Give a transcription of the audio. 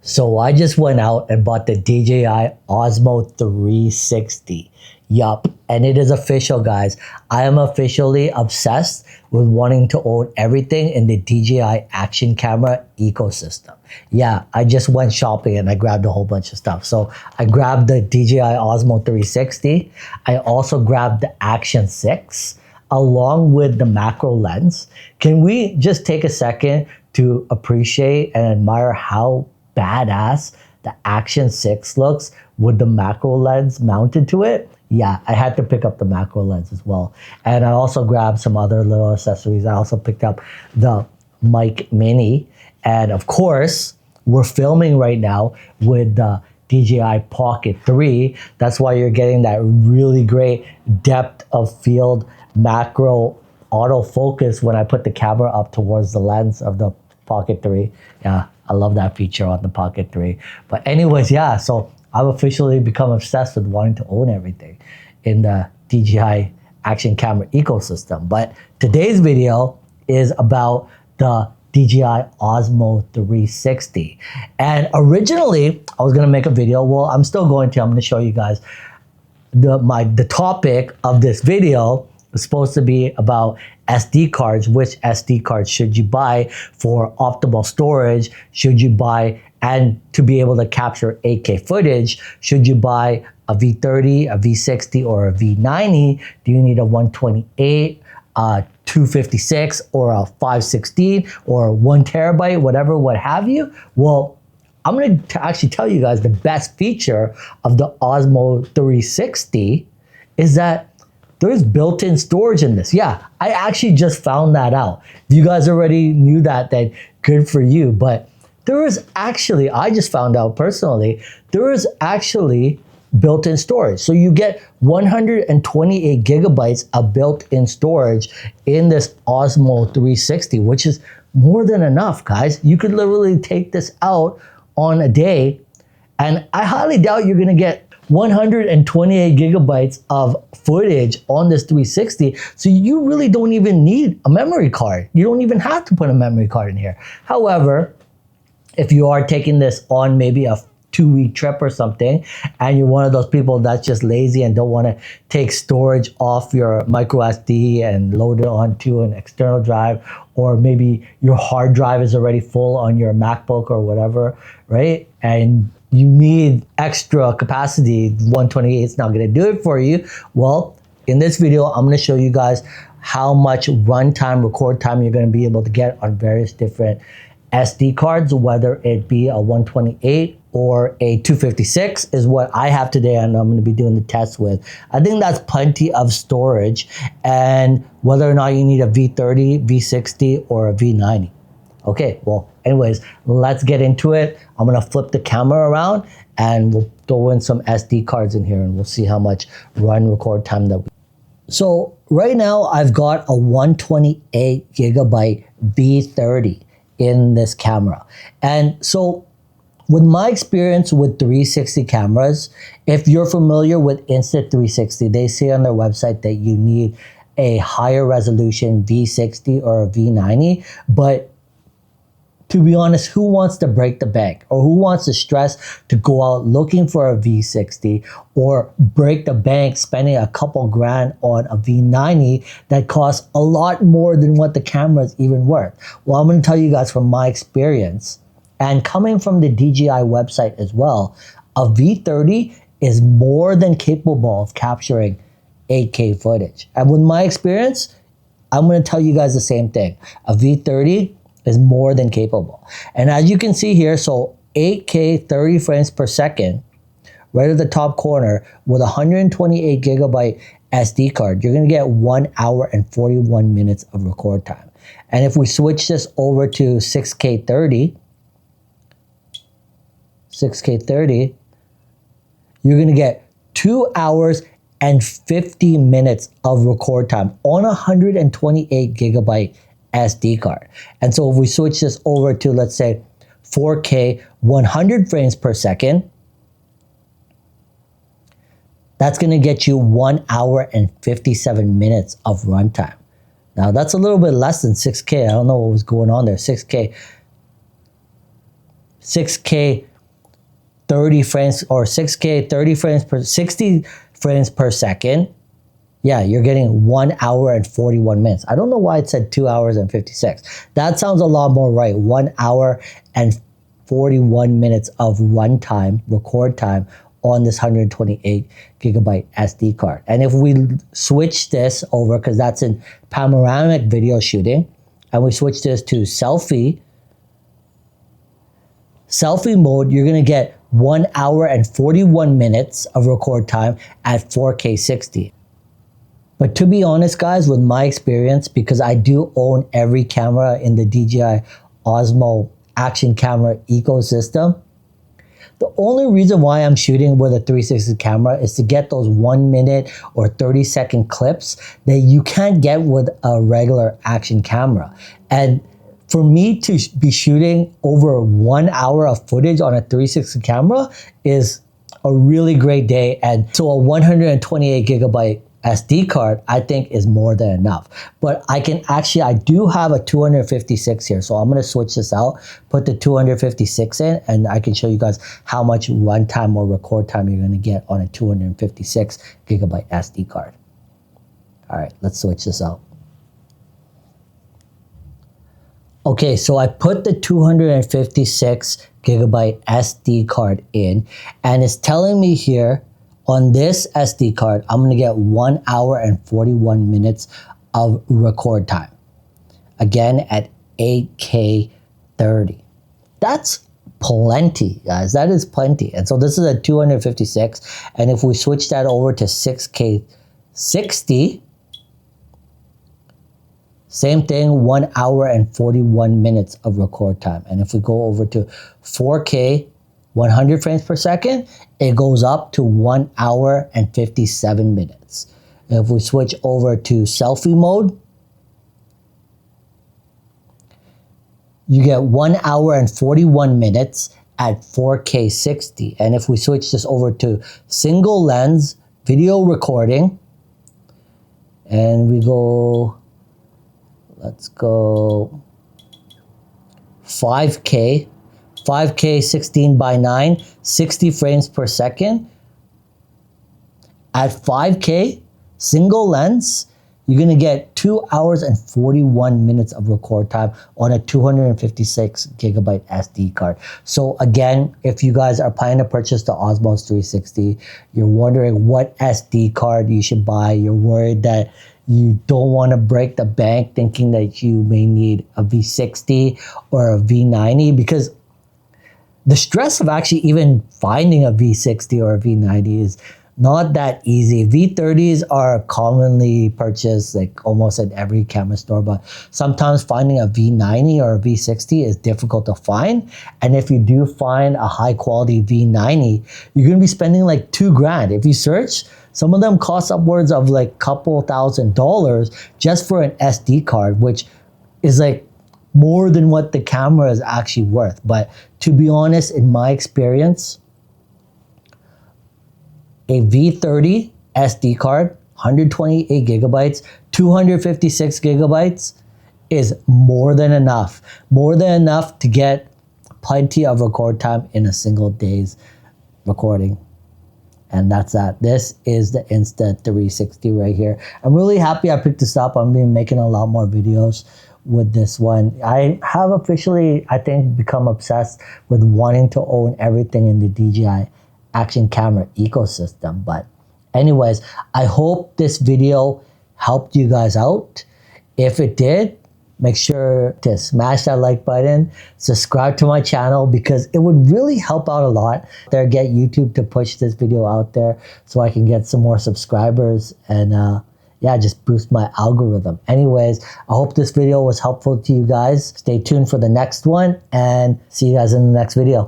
So I just went out and bought the DJI Osmo 360. Yup, and it is official, guys. I am officially obsessed with wanting to own everything in the DJI action camera ecosystem. Yeah, I just went shopping and I grabbed a whole bunch of stuff. So I grabbed the DJI Osmo 360. I also grabbed the Action 6 along with the macro lens. Can we just take a second to appreciate and admire how badass the Action 6 looks with the macro lens mounted to it? Yeah, I had to pick up the macro lens as well. And I also grabbed some other little accessories. I also picked up the mic mini. And of course, we're filming right now with the DJI Pocket 3. That's why you're getting that really great depth of field macro autofocus when I put the camera up towards the lens of the Pocket 3. Yeah, I love that feature on the Pocket 3. But anyways, yeah, so I've officially become obsessed with wanting to own everything in the DJI action camera ecosystem. But today's video is about the DJI Osmo 360. And originally, I was gonna make a video. Well, I'm still going to. I'm gonna show you guys the topic of this video is supposed to be about SD cards. Which SD cards should you buy for optimal storage? Should you buy, and to be able to capture 8K footage, should you buy a V30, a V60, or a V90? Do you need a 128, 256, or a 516, or 1 terabyte, whatever, what have you? Well, I'm going to actually tell you guys the best feature of the Osmo 360 is that there's built-in storage in this. Yeah, I actually just found that out. If you guys already knew that, then good for you. But there is actually, I just found out personally, there is actually built-in storage. So you get 128 gigabytes of built-in storage in this Osmo 360, which is more than enough, guys. You could literally take this out on a day, and I highly doubt you're gonna get 128 gigabytes of footage on this 360. So you really don't even need a memory card. You don't even have to put a memory card in here. However, if you are taking this on maybe a 2-week trip or something, and you're one of those people that's just lazy and don't want to take storage off your micro SD and load it onto an external drive, or maybe your hard drive is already full on your MacBook or whatever, right? And you need extra capacity, 128 is not going to do it for you. Well, in this video, I'm going to show you guys how much runtime, record time you're going to be able to get on various different SD cards, whether it be a 128 or a 256 is what I have today, and I'm going to be doing the test with. I think that's plenty of storage, and whether or not you need a V30, V60, or a V90. Okay, well, anyways, let's get into it. I'm gonna flip the camera around and we'll throw in some SD cards in here and we'll see how much run record time that we. So right now I've got a 128 gigabyte V30 in this camera. And so with my experience with 360 cameras, if you're familiar with Insta360, they say on their website that you need a higher resolution V60 or a V90, but to be honest, who wants to break the bank, or who wants to stress to go out looking for a V60 or break the bank spending a couple grand on a V90 that costs a lot more than what the camera is even worth? Well, I'm going to tell you guys from my experience, and coming from the DJI website as well, a V30 is more than capable of capturing 8K footage. And with my experience, I'm going to tell you guys the same thing. A V30 is more than capable. And as you can see here, so 8K 30 frames per second, right at the top corner with 128 gigabyte SD card, you're gonna get 1 hour and 41 minutes of record time. And if we switch this over to 6K 30, you're gonna get 2 hours and 50 minutes of record time on a 128 gigabyte SD card. And so if we switch this over to, let's say, 4K 100 frames per second, that's going to get you 1 hour and 57 minutes of runtime. Now that's a little bit less than 6K. I don't know what was going on there. 6K 30 frames or 6K 30 frames per 60 frames per second, yeah, you're getting 1 hour and 41 minutes. I don't know why it said 2 hours and 56. That sounds a lot more right. 1 hour and 41 minutes of runtime, record time on this 128 gigabyte SD card. And if we switch this over, because that's in panoramic video shooting, and we switch this to selfie mode, you're gonna get 1 hour and 41 minutes of record time at 4K 60. But to be honest, guys, with my experience, because I do own every camera in the DJI Osmo action camera ecosystem, the only reason why I'm shooting with a 360 camera is to get those 1 minute or 30-second clips that you can't get with a regular action camera. And for me to be shooting over 1 hour of footage on a 360 camera is a really great day. And so a 128 gigabyte SD card, I think, is more than enough. But I do have a 256 here, so I'm gonna switch this out, put the 256 in, and I can show you guys how much runtime or record time you're gonna get on a 256 gigabyte SD card. All right, let's switch this out. Okay, so I put the 256 gigabyte SD card in, and it's telling me here, on this SD card, I'm gonna get 1 hour and 41 minutes of record time. Again, at 8K 30. That's plenty, guys. That is plenty. And so this is a 256. And if we switch that over to 6K 60, same thing, 1 hour and 41 minutes of record time. And if we go over to 4K 100 frames per second, it goes up to 1 hour and 57 minutes. If we switch over to selfie mode, you get 1 hour and 41 minutes at 4K 60. And if we switch this over to single lens video recording, and we go, let's go 5K 16:9, 60 frames per second. At 5K, single lens, you're gonna get 2 hours and 41 minutes of record time on a 256 gigabyte SD card. So again, if you guys are planning to purchase the Osmo 360, you're wondering what SD card you should buy, you're worried that you don't want to break the bank thinking that you may need a V60 or a V90, because the stress of actually even finding a V60 or a V90 is not that easy. V30s are commonly purchased like almost at every camera store, but sometimes finding a V90 or a V60 is difficult to find. And if you do find a high quality V90, you're gonna be spending like $2,000. If you search, some of them cost upwards of like couple $1,000 just for an SD card, which is like more than what the camera is actually worth. But to be honest, in my experience, a V30 SD card, 128 gigabytes, 256 gigabytes is more than enough. More than enough to get plenty of record time in a single day's recording. And that's that. This is the Insta360 right here. I'm really happy I picked this up. I'm been making a lot more videos with this one. I have officially, I think, become obsessed with wanting to own everything in the DJI action camera ecosystem. But anyways, I hope this video helped you guys out. If it did, make sure to smash that like button, subscribe to my channel, because it would really help out a lot there, get YouTube to push this video out there so I can get some more subscribers and yeah, just boost my algorithm. Anyways, I hope this video was helpful to you guys. Stay tuned for the next one and see you guys in the next video.